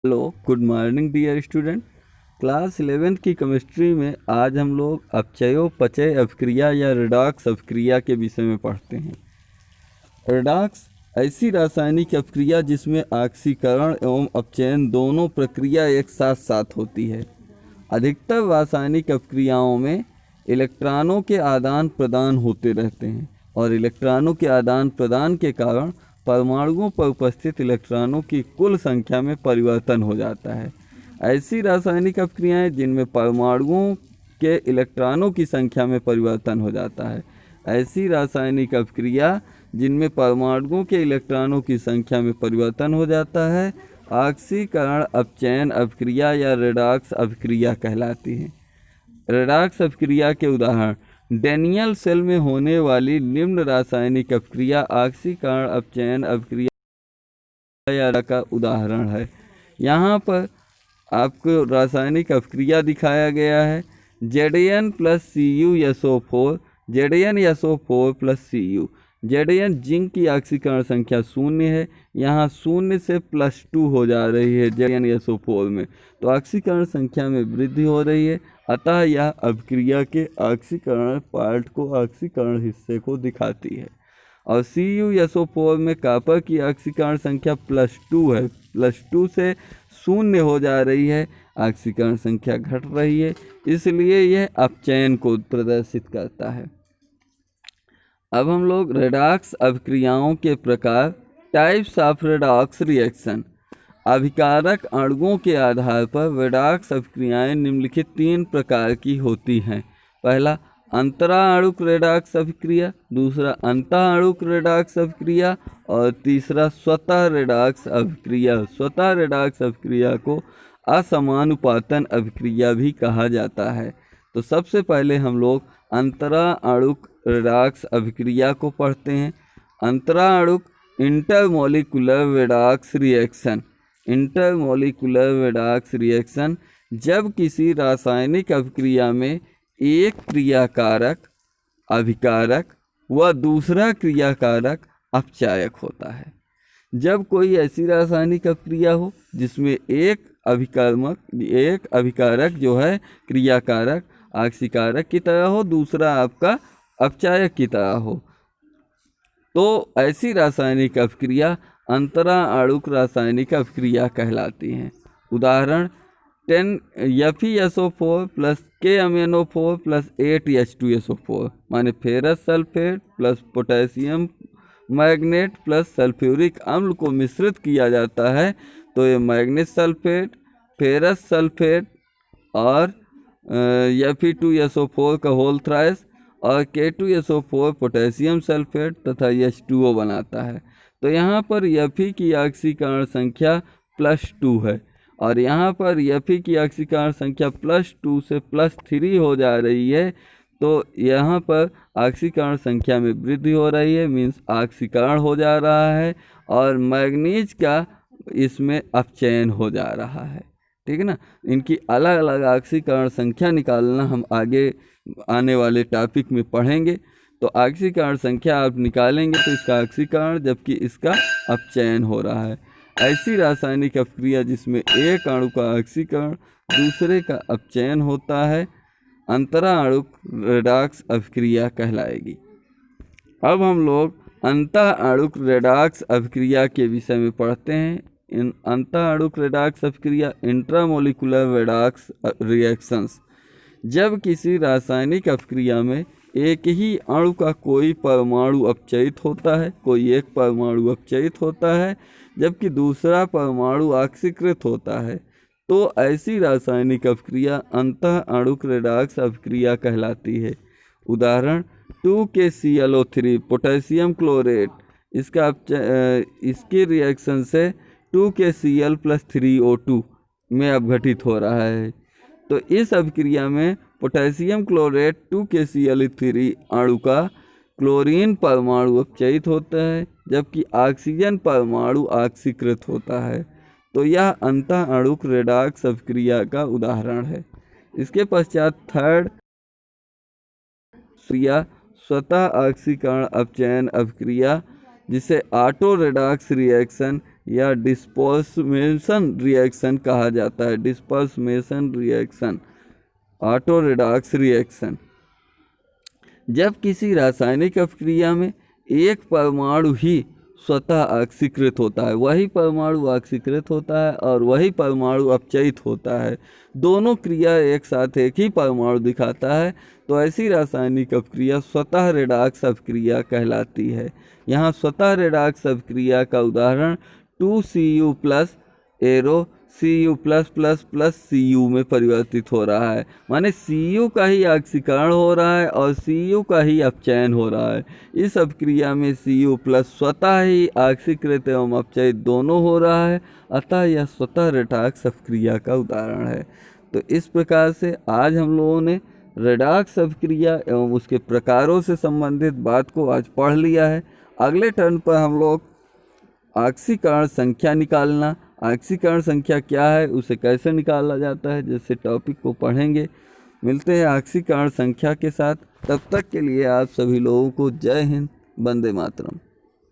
Hello, good morning dear student. Class 11th की chemistry में आज हम लोग अपचयोपचय अभिक्रिया या रिडॉक्स अभिक्रिया के विषय में पढ़ते हैं। रिडॉक्स ऐसी रासायनिक अभिक्रिया जिसमें ऑक्सीकरण एवं अपचयन दोनों प्रक्रिया एक साथ साथ होती है। अधिकतर रासायनिक अभिक्रियाओं में इलेक्ट्रॉनों के आदान प्रदान होते रहते हैं और इलेक्ट्रॉनों के आदान प्रदान के कारण परमाणुओं पर उपस्थित इलेक्ट्रॉनों की कुल संख्या में परिवर्तन हो जाता है। ऐसी रासायनिक अभिक्रियाएं जिनमें परमाणुओं के इलेक्ट्रॉनों की संख्या में परिवर्तन हो जाता है। ऐसी रासायनिक अभिक्रिया जिनमें परमाणुओं के इलेक्ट्रॉनों की संख्या में परिवर्तन हो जाता है ऑक्सीकरण अपचयन अभिक्रिया या रेडॉक्स अभिक्रिया कहलाती है। रेडॉक्स अभिक्रिया के उदाहरण डेनियल सेल में होने वाली निम्न रासायनिक अभिक्रिया ऑक्सीकरण अपचयन अभिक्रिया का उदाहरण है। यहाँ पर आपको रासायनिक अभिक्रिया दिखाया गया है। Zn plus CuSO4 Zn plus Cu। Zn zinc की ऑक्सीकरण संख्या 0 है, यहाँ 0 से +2 हो जा रही है Zn में, तो ऑक्सीकरण संख्या में वृद्धि हो रही है। अतः यह अभिक्रिया के ऑक्सीकरण पार्ट को ऑक्सीकरण हिस्से को दिखाती है। और CuSO4 में कॉपर की ऑक्सीकरण संख्या +2 है, +2 से 0 हो जा रही है, ऑक्सीकरण संख्या घट रही है, इसलिए यह अपचयन को प्रदर्शित करता है। अब हम लोग रेडॉक्स अभिक्रियाओं के प्रकार टाइप्स ऑफ रेडॉक्स रिएक्शन। अभिकारक अणुओं के आधार पर रेडॉक्स अभिक्रियाएं निम्नलिखित 3 प्रकार की होती हैं। पहला अंतराणुक रेडॉक्स अभिक्रिया, दूसरा अंतःअणुक रेडॉक्स अभिक्रिया और तीसरा स्वतः रेडॉक्स अभिक्रिया। स्वतः रेडॉक्स अभिक्रिया को असमानुपातन अभिक्रिया भी कहा जाता है। तो सबसे पहले हम लोग अंतराणुक रेडॉक्स अभिक्रिया को पढ़ते हैं। अंतराणुक intermolecular redox reaction. Intermolecular redox reaction जब किसी रासायनिक अभिक्रिया में एक क्रियाकारक अभिकारक व दूसरा क्रियाकारक अपचायक होता है। जब कोई ऐसी रासायनिक अभिक्रिया हो जिसमें एक अभिकारक जो है क्रियाकारक ऑक्सीकारक की तरह हो, दूसरा आपका अपचायक की तरह हो, तो ऐसी रासायनिक अभिक्रिया अंतराणुक रासायनिक अभिक्रिया कहलाती हैं। उदाहरण 10FeSO4 plus KMnO4 plus 8H2SO4 माने ferrous sulphate plus potassium magnet plus sulphuric अम्ल को मिश्रित किया जाता है, तो ये मैग्नीज सल्फेट, फेरस सल्फेट और Fe2SO4 का होल थ्राइस और K2SO4 पोटेशियम सल्फेट तथा H2O बनाता है। तो यहाँ पर Fe की ऑक्सीकरण संख्या +2 है और यहाँ पर Fe की ऑक्सीकरण संख्या +2 से +3 हो जा रही है, तो यहाँ पर ऑक्सीकरण संख्या में वृद्धि हो रही है, मीन्स ऑक्सीकरण हो जा रहा है और मैग्नीज का इसमें अपचयन हो जा रहा है। ठीक है ना। इनकी अलग अलग ऑक्सीकरण संख्या निकालना हम आगे आने वाले टॉपिक में पढ़ेंगे। तो ऑक्सीकरण संख्या आप निकालेंगे तो इसका ऑक्सीकरण जबकि इसका अपचयन हो रहा है। ऐसी रासायनिक अभिक्रिया जिसमें एक अणु का ऑक्सीकरण दूसरे का अपचयन होता है अंतराणुक रेडॉक्स अभिक्रिया कहलाएगी। अब हम लोग अंतःअणुक रेडॉक्स अभिक्रिया के विषय में पढ़ते हैं। इन अंतःअणुक रेडॉक्स अभिक्रिया इंट्रामोलिकुलर रेडॉक्स रिएक्शंस जब किसी रासायनिक अभिक्रिया में एक ही अणु का कोई परमाणु अपचयित होता है, कोई एक परमाणु अपचयित होता है जबकि दूसरा परमाणु ऑक्सीकृत होता है, तो ऐसी रासायनिक अभिक्रिया अंतःअणुक रेडॉक्स अभिक्रिया कहलाती है। उदाहरण 2KClO3 पोटेशियम क्लोरेट, इसके रिएक्शन से 2KCl प्लस 3O2 में अपघटित हो रहा है। तो इस अभिक्रिया में पोटेशियम क्लोरेट 2KCl3 अणु का क्लोरीन परमाणु अपचयित होता है जबकि ऑक्सीजन परमाणु ऑक्सीकृत होता है, तो यह अंतःअणुक रेडॉक्स अभिक्रिया का उदाहरण है। इसके पश्चात थर्ड क्रिया स्वतः ऑक्सीकरण अपचयन अभिक्रिया जिसे ऑटो रेडॉक्स रिएक्शन या डिस्पर्समेशन रिएक्शन कहा जाता है। डिस्पर्समेशन रिएक्शन, ऑटो रेडॉक्स रिएक्शन। जब किसी रासायनिक अपक्रिया में एक परमाणु ही स्वतः ऑक्सीकृत होता है, वही परमाणु ऑक्सीकृत होता है और वही परमाणु अपचयित होता है, दोनों क्रिया एक साथ एक ही परमाणु दिखाता है, तो ऐसी रासायनिक अपक्रिया स्वतः रेडॉक्स अपक्रिया कहलाती है। यहाँ स्वतः रेडॉक्स अपक्रिया का उदाहरण 2Cu plus arrow Cu plus plus plus Cu में परिवर्तित हो रहा है, माने Cu का ही ऑक्सीकरण हो रहा है और Cu का ही अपचयन हो रहा है। इस अपक्रिया में Cu प्लस स्वतः ही ऑक्सीकृत एवं अपचयित दोनों हो रहा है, अतः यह स्वतः रेडॉक्स अपक्रिया का उदाहरण है। तो इस प्रकार से आज हम लोगों ने रेडॉक्स अपक्रिया एवं उसके प्रकारों से संबंधित बात को आज पढ़ लिया है। अगले टर्न पर हम लोग ऑक्सीकरण संख्या निकालना, ऑक्सीकरण संख्या क्या है, उसे कैसे निकाला जाता है, जैसे टॉपिक को पढ़ेंगे। मिलते हैं ऑक्सीकरण संख्या के साथ, तब तक के लिए आप सभी लोगों को जय हिंद, वंदे मातरम।